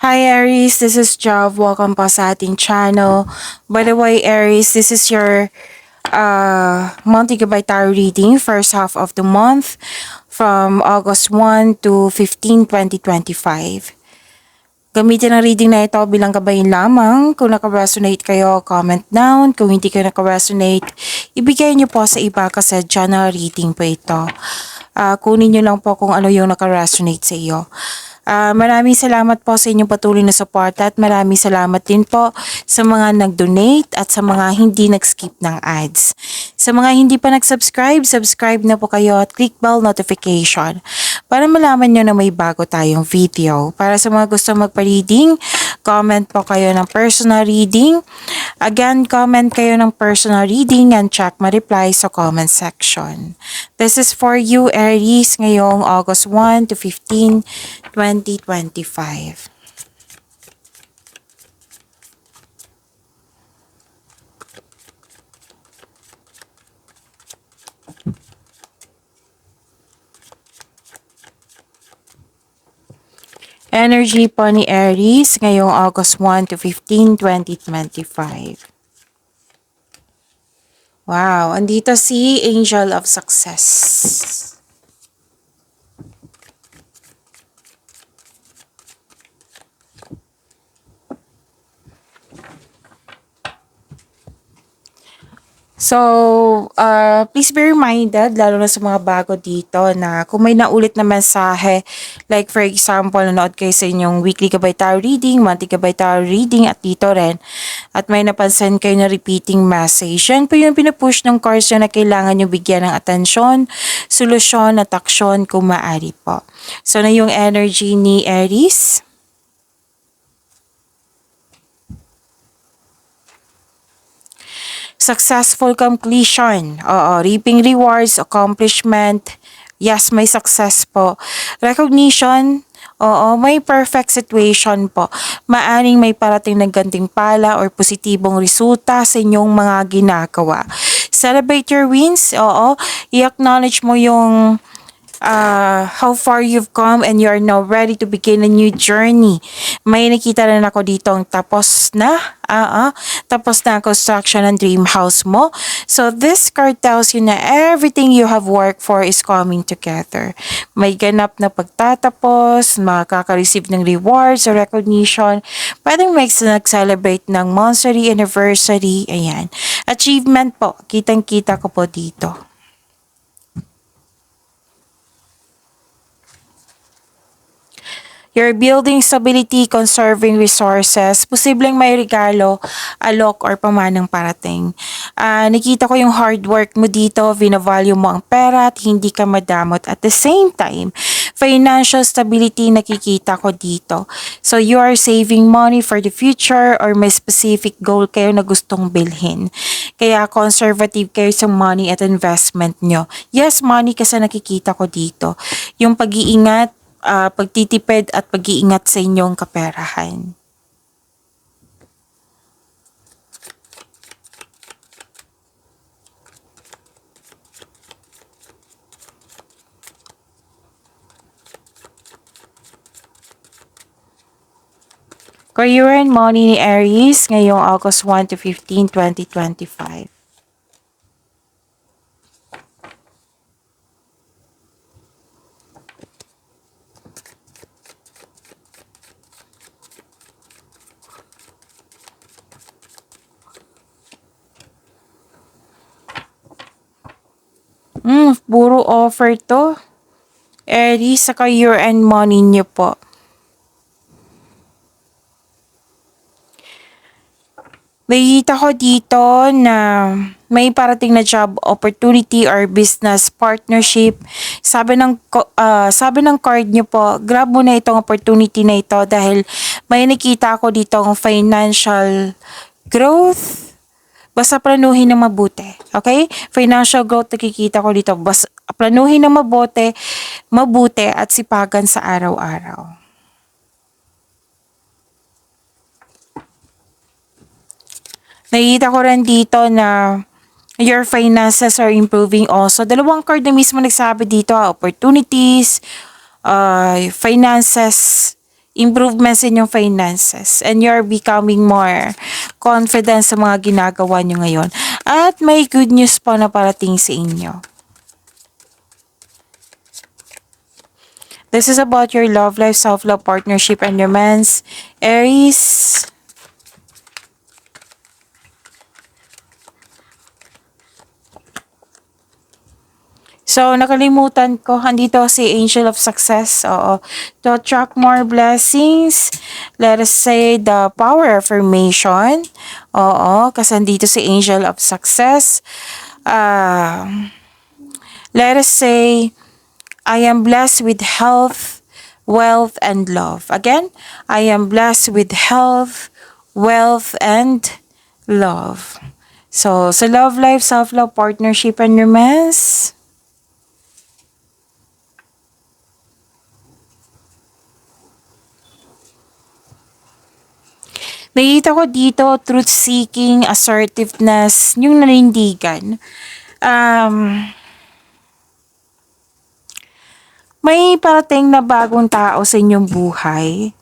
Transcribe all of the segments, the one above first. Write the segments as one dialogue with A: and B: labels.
A: Hi Aries, this is Jav. Welcome po sa ating channel. By the way, Aries, this is your monthly Gabay Tarot reading, first half of the month from August 1 to 15, 2025. Gamitin ang reading na ito bilang gabayin lamang. Kung naka-resonate kayo, comment down. Kung hindi kayo naka-resonate, ibigay niyo po sa iba kasi channel reading po ito. Kunin niyo lang po kung ano yung naka-resonate sa iyo. Maraming salamat po sa inyong patuloy na support at maraming salamat din po sa mga nag-donate at sa mga hindi nag-skip ng ads. Sa mga hindi pa nag-subscribe, subscribe na po kayo at click bell notification para malaman nyo na may bago tayong video. Para sa mga gusto magpa-reading, comment po kayo ng personal reading. Again, comment kayo ng personal reading and check my reply sa comment section. This is for you, Aries, ngayong August 1 to 15, 2025. Energy po ni Aries ngayong August 1 to 15, 2025. Wow, andito si Angel of Success. So, please be reminded, lalo na sa mga bago dito, na kung may naulit na mensahe, like for example, nanood kayo sa inyong weekly Gabay Tarot reading, monthly Gabay Tarot reading, at dito rin, at may napansin kayo na repeating message, yan po yung pinupush ng cards na kailangan nyo bigyan ng atensyon, solusyon at aksyon kung maaari po. So, na yung energy ni Aries. Successful completion. Oo, reaping rewards, accomplishment. Yes, may success po. Recognition. Oo, may perfect situation po. Maaring may parating na gantimpala or positibong resulta sa inyong mga ginagawa. Celebrate your wins. Oo, i-acknowledge mo yung how far you've come and you are now ready to begin a new journey. May nakita rin ako dito tapos na ang construction ng dream house mo. So this card tells you na everything you have worked for is coming together. May ganap na pagtatapos, makaka-receive ng rewards or recognition. Pwedeng nag-celebrate ng monthly anniversary. Ayan. Achievement po. Kitang-kita ko po dito. You're building stability, conserving resources. Posibleng may regalo, alok, or pamanang parating. Nakita ko yung hard work mo dito, vinavalue mo ang pera at hindi ka madamot. At the same time, financial stability nakikita ko dito. So you are saving money for the future or may specific goal kayo na gustong bilhin. Kaya conservative kayo sa money at investment nyo. Yes, money kasi nakikita ko dito. Yung pag-iingat, pagtitipid at pag-iingat sa inyong kaperahan. Career and money ni Aries ngayong August 1 to 15, 2025. Puro offer to. Aries, sa career and money niyo po. Nakikita ko dito na may parating na job opportunity or business partnership. Sabi ng card niyo po, grab mo na itong opportunity na ito dahil may nakita ko dito ang financial growth. Basta planuhin na mabuti. Okay? Financial growth nakikita ko dito. Basta planuhin na mabuti at sipagan sa araw-araw. Nakikita ko rin dito na your finances are improving also. Dalawang card na mismo nagsabi dito, opportunities, finances, improvements in yung finances, and you're becoming more confident sa mga ginagawa nyo ngayon. At may good news po na parating sa inyo. This is about your love life, self-love, partnership, and romance. Aries. So, nakalimutan ko, andito si Angel of Success. Oo. To attract more blessings, let us say the power affirmation. Oo, kasi andito si Angel of Success. Let us say, I am blessed with health, wealth, and love. Again, I am blessed with health, wealth, and love. So, sa love life, self-love, partnership, and romance, nakita ko dito, truth-seeking, assertiveness, yung nanindigan. May parating na bagong tao sa inyong buhay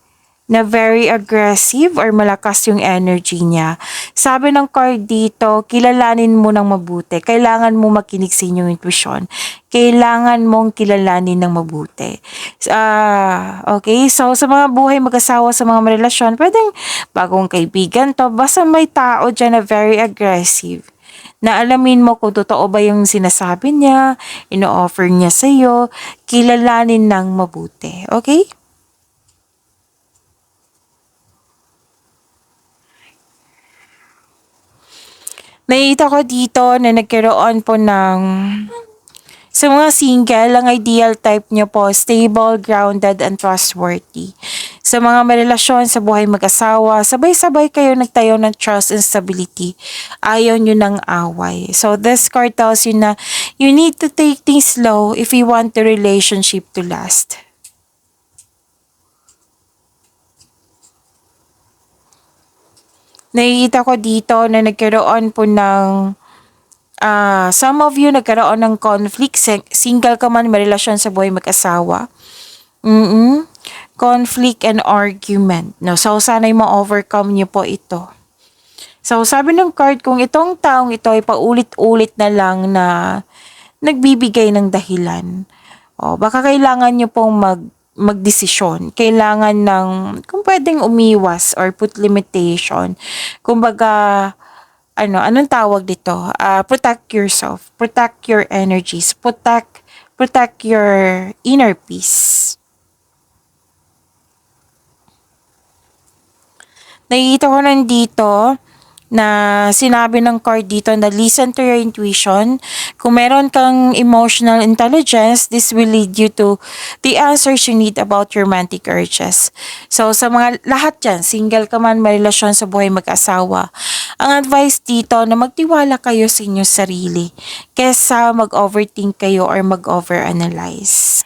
A: na very aggressive or malakas yung energy niya. Sabi ng card dito, kilalanin mo ng mabuti. Kailangan mo makinig sa inyong intuition. Kailangan mong kilalanin ng mabuti. Okay, so sa mga buhay mag-asawa, sa mga relasyon, pwedeng bagong kaibigan to. Basta may tao dyan na very aggressive, na alamin mo kung totoo ba yung sinasabi niya, ino-offer niya sa'yo, kilalanin ng mabuti. Okay? Nakita ko dito na nagkaroon po ng, sa mga single, ang ideal type nyo po, stable, grounded, and trustworthy. Sa mga marelasyon, sa buhay mag-asawa, sabay-sabay kayo nagtayo ng trust and stability. Ayaw nyo ng away. So this card tells you na you need to take things slow if you want the relationship to last. Nakikita ko dito na nagkaroon po ng some of you nagkaroon ng conflict, single ka man, may relasyon sa buhay mag-asawa. Conflict and argument. No? So, sana'y ma-overcome niyo po ito. So, sabi ng card, kung itong taong ito ay paulit-ulit na lang na nagbibigay ng dahilan, baka kailangan niyo pong magdesisyon. Kailangan ng, kung pwedeng umiwas or put limitation. Kumbaga, anong tawag dito? Protect yourself. Protect your energies. Protect your inner peace. Nakikita ko nandito na sinabi ng card dito na listen to your intuition. Kung meron kang emotional intelligence, this will lead you to the answers you need about your romantic urges. So, sa mga lahat dyan, single ka man, may relasyon sa buhay mag-asawa, ang advice dito na magtiwala kayo sa inyong sarili kesa mag-overthink kayo or mag-overanalyze.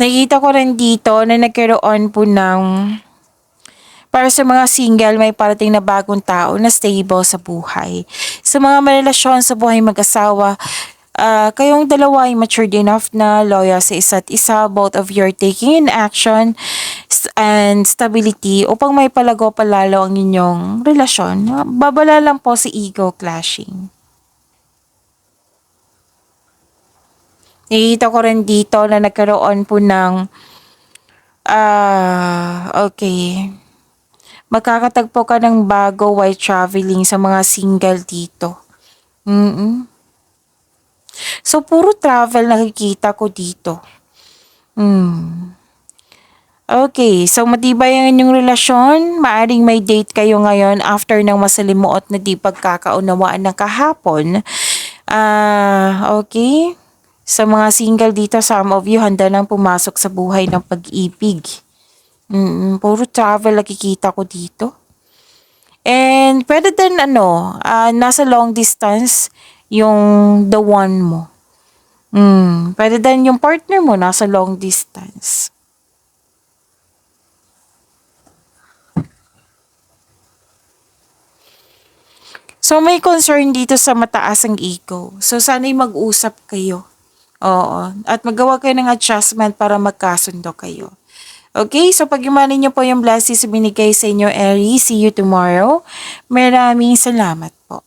A: Nakita ko rin dito na nagkaroon po ng, para sa mga single, may parating na bagong tao na stable sa buhay. Sa mga marelasyon sa buhay mag-asawa, kayong dalawa ay matured enough na, loyal sa isa't isa, both of you are taking in action and stability upang may palago palalo ang inyong relasyon. Babala lang po si ego clashing. Nakikita ko rin dito na nagkaroon po ng, okay, magkakatagpo ka ng bago while traveling sa mga single dito. So, puro travel nakikita ko dito. Okay, so matibay ang inyong relasyon. Maaring may date kayo ngayon after ng masalimuot na di pagkakaunawaan ng kahapon. Okay. Sa mga single dito, some of you handa nang pumasok sa buhay ng pag-ibig. Puro travel nakikita ko dito. And pwede din nasa long distance yung the one mo. Pwede din yung partner mo nasa long distance. So may concern dito sa mataas ang ego. So sana'y mag-usap kayo. Oo. At magawa kayo ng adjustment para magkasundo kayo. Okay, so pag-imanin niyo po yung blessings binigay sa inyo, Aries. See you tomorrow. Maraming salamat po.